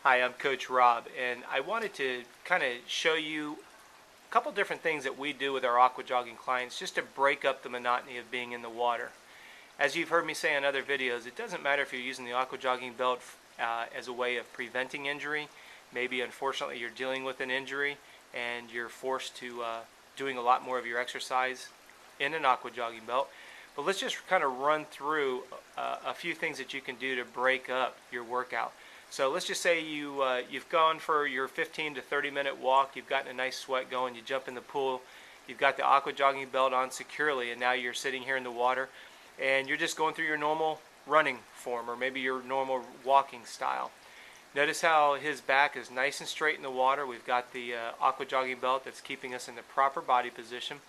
Hi, I'm Coach Rob, and I wanted to kind of show you a couple different things that we do with our aqua jogging clients just to break up the monotony of being in the water. As you've heard me say in other videos, it doesn't matter if you're using the aqua jogging belt as a way of preventing injury. Maybe unfortunately you're dealing with an injury and you're forced to doing a lot more of your exercise in an aqua jogging belt. But let's just kind of run through a few things that you can do to break up your workout. So let's just say you've gone for your 15 to 30 minute walk, you've gotten a nice sweat going, you jump in the pool, you've got the aqua jogging belt on securely, and now you're sitting here in the water and you're just going through your normal running form or maybe your normal walking style. Notice how his back is nice and straight in the water. We've got the aqua jogging belt that's keeping us in the proper body position.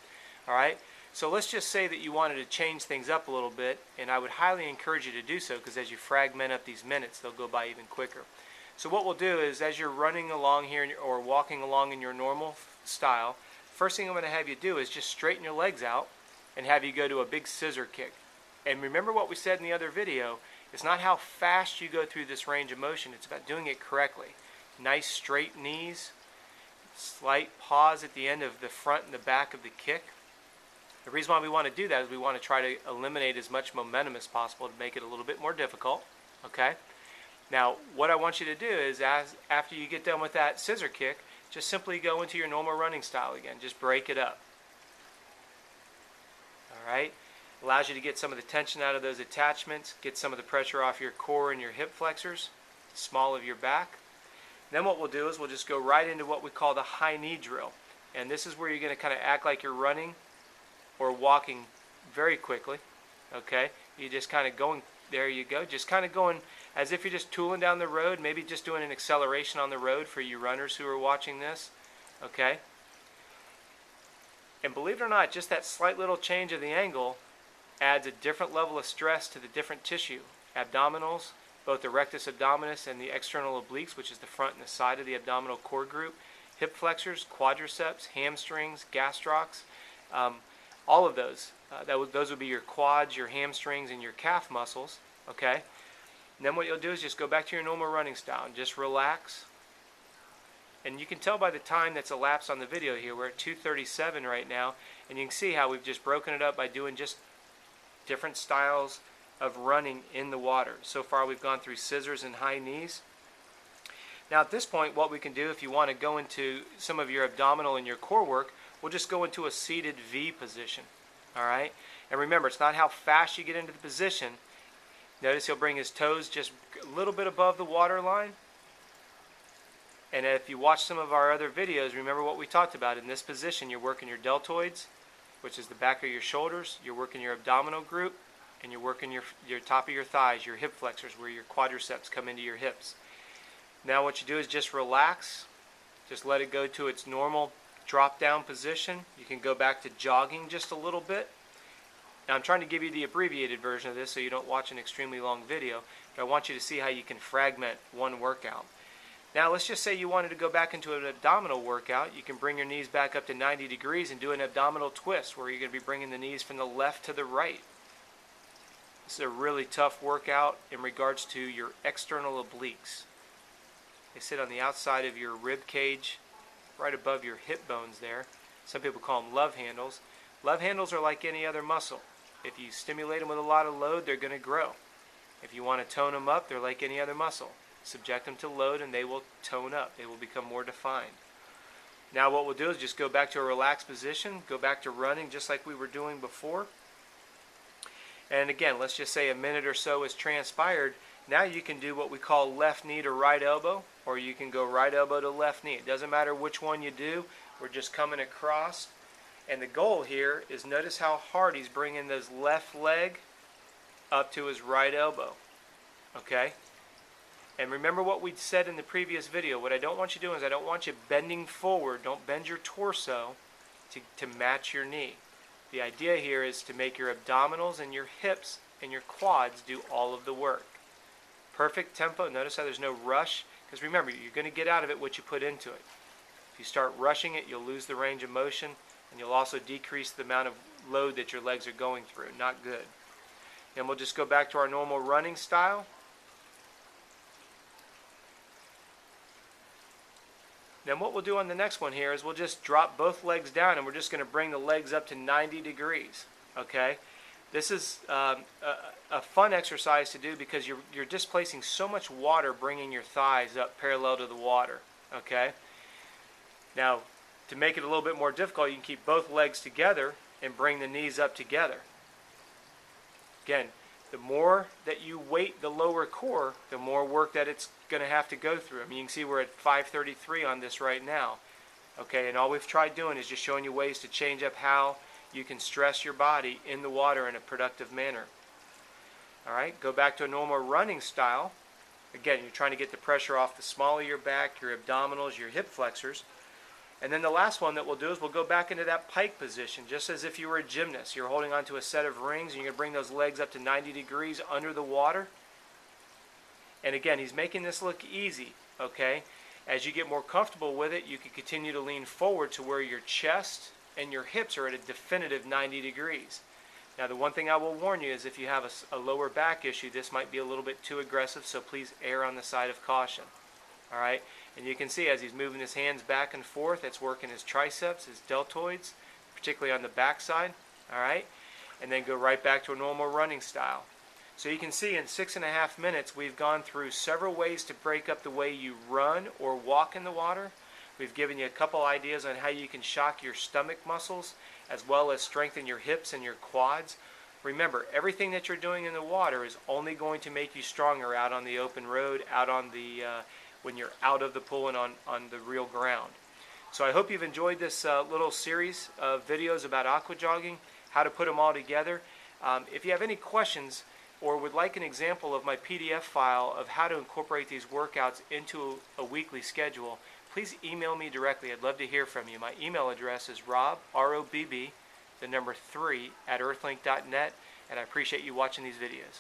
Alright, so let's just say that you wanted to change things up a little bit, and I would highly encourage you to do so because as you fragment up these minutes, they'll go by even quicker. So what we'll do is as you're running along here or walking along in your normal style, first thing I'm going to have you do is just straighten your legs out and have you go to a big scissor kick. And remember what we said in the other video, it's not how fast you go through this range of motion, it's about doing it correctly. Nice straight knees, slight pause at the end of the front and the back of the kick. The reason why we want to do that is we want to try to eliminate as much momentum as possible to make it a little bit more difficult. Okay? Now, what I want you to do is after you get done with that scissor kick, just simply go into your normal running style again. Just break it up. Alright? Allows you to get some of the tension out of those attachments, get some of the pressure off your core and your hip flexors, small of your back. Then what we'll do is we'll just go right into what we call the high knee drill. And this is where you're going to kind of act like you're running or walking very quickly. Okay, you just kind of going, there you go, just kind of going as if you're just tooling down the road, maybe just doing an acceleration on the road for you runners who are watching this. Okay, and believe it or not, just that slight little change of the angle adds a different level of stress to the different tissue. Abdominals, both the rectus abdominis and the external obliques, which is the front and the side of the abdominal core group, hip flexors, quadriceps, hamstrings, gastrocs, all of those. Those would be your quads, your hamstrings, and your calf muscles. Okay? And then what you'll do is just go back to your normal running style and just relax. And you can tell by the time that's elapsed on the video here, we're at 2:37 right now, and you can see how we've just broken it up by doing just different styles of running in the water. So far we've gone through scissors and high knees. Now at this point, what we can do if you want to go into some of your abdominal and your core work, we'll just go into a seated V position. Alright? And remember, it's not how fast you get into the position. Notice he'll bring his toes just a little bit above the water line. And if you watch some of our other videos, remember what we talked about. In this position, you're working your deltoids, which is the back of your shoulders. You're working your abdominal group, and you're working your top of your thighs, your hip flexors, where your quadriceps come into your hips. Now what you do is just relax. Just let it go to its normal drop down position. You can go back to jogging just a little bit. Now I'm trying to give you the abbreviated version of this so you don't watch an extremely long video, but I want you to see how you can fragment one workout. Now let's just say you wanted to go back into an abdominal workout. You can bring your knees back up to 90 degrees and do an abdominal twist where you're going to be bringing the knees from the left to the right. This is a really tough workout in regards to your external obliques. They sit on the outside of your rib cage, right above your hip bones there. Some people call them love handles. Love handles are like any other muscle. If you stimulate them with a lot of load, they're going to grow. If you want to tone them up, they're like any other muscle. Subject them to load and they will tone up. They will become more defined. Now what we'll do is just go back to a relaxed position, go back to running just like we were doing before. And again, let's just say a minute or so has transpired. Now you can do what we call left knee to right elbow, or you can go right elbow to left knee. It doesn't matter which one you do. We're just coming across. And the goal here is notice how hard he's bringing his left leg up to his right elbow. Okay? And remember what we said in the previous video. What I don't want you doing is I don't want you bending forward. Don't bend your torso to match your knee. The idea here is to make your abdominals and your hips and your quads do all of the work. Perfect tempo. Notice how there's no rush. Because remember, you're going to get out of it what you put into it. If you start rushing it, you'll lose the range of motion, and you'll also decrease the amount of load that your legs are going through. Not good. And we'll just go back to our normal running style. Then what we'll do on the next one here is we'll just drop both legs down, and we're just going to bring the legs up to 90 degrees. Okay? This is a fun exercise to do because you're displacing so much water, bringing your thighs up parallel to the water. Okay? Now, to make it a little bit more difficult, you can keep both legs together and bring the knees up together. Again, the more that you weight the lower core, the more work that it's going to have to go through. I mean, you can see we're at 533 on this right now. Okay, and all we've tried doing is just showing you ways to change up how you can stress your body in the water in a productive manner. All right, go back to a normal running style. Again, you're trying to get the pressure off the small of your back, your abdominals, your hip flexors. And then the last one that we'll do is we'll go back into that pike position, just as if you were a gymnast. You're holding onto a set of rings, and you're going to bring those legs up to 90 degrees under the water. And again, he's making this look easy, okay? As you get more comfortable with it, you can continue to lean forward to where your chest and your hips are at a definitive 90 degrees. Now, the one thing I will warn you is if you have a lower back issue, this might be a little bit too aggressive, so please err on the side of caution. All right? And you can see as he's moving his hands back and forth, it's working his triceps, his deltoids, particularly on the back side. All right? And then go right back to a normal running style. So you can see in 6.5 minutes, we've gone through several ways to break up the way you run or walk in the water. We've given you a couple ideas on how you can shock your stomach muscles, as well as strengthen your hips and your quads. Remember, everything that you're doing in the water is only going to make you stronger out on the open road, out on the when you're out of the pool and on the real ground. So I hope you've enjoyed this little series of videos about aqua jogging, how to put them all together. If you have any questions or would like an example of my PDF file of how to incorporate these workouts into a weekly schedule, please email me directly. I'd love to hear from you. My email address is Robb, R-O-B-B, the number 3, @earthlink.net, and I appreciate you watching these videos.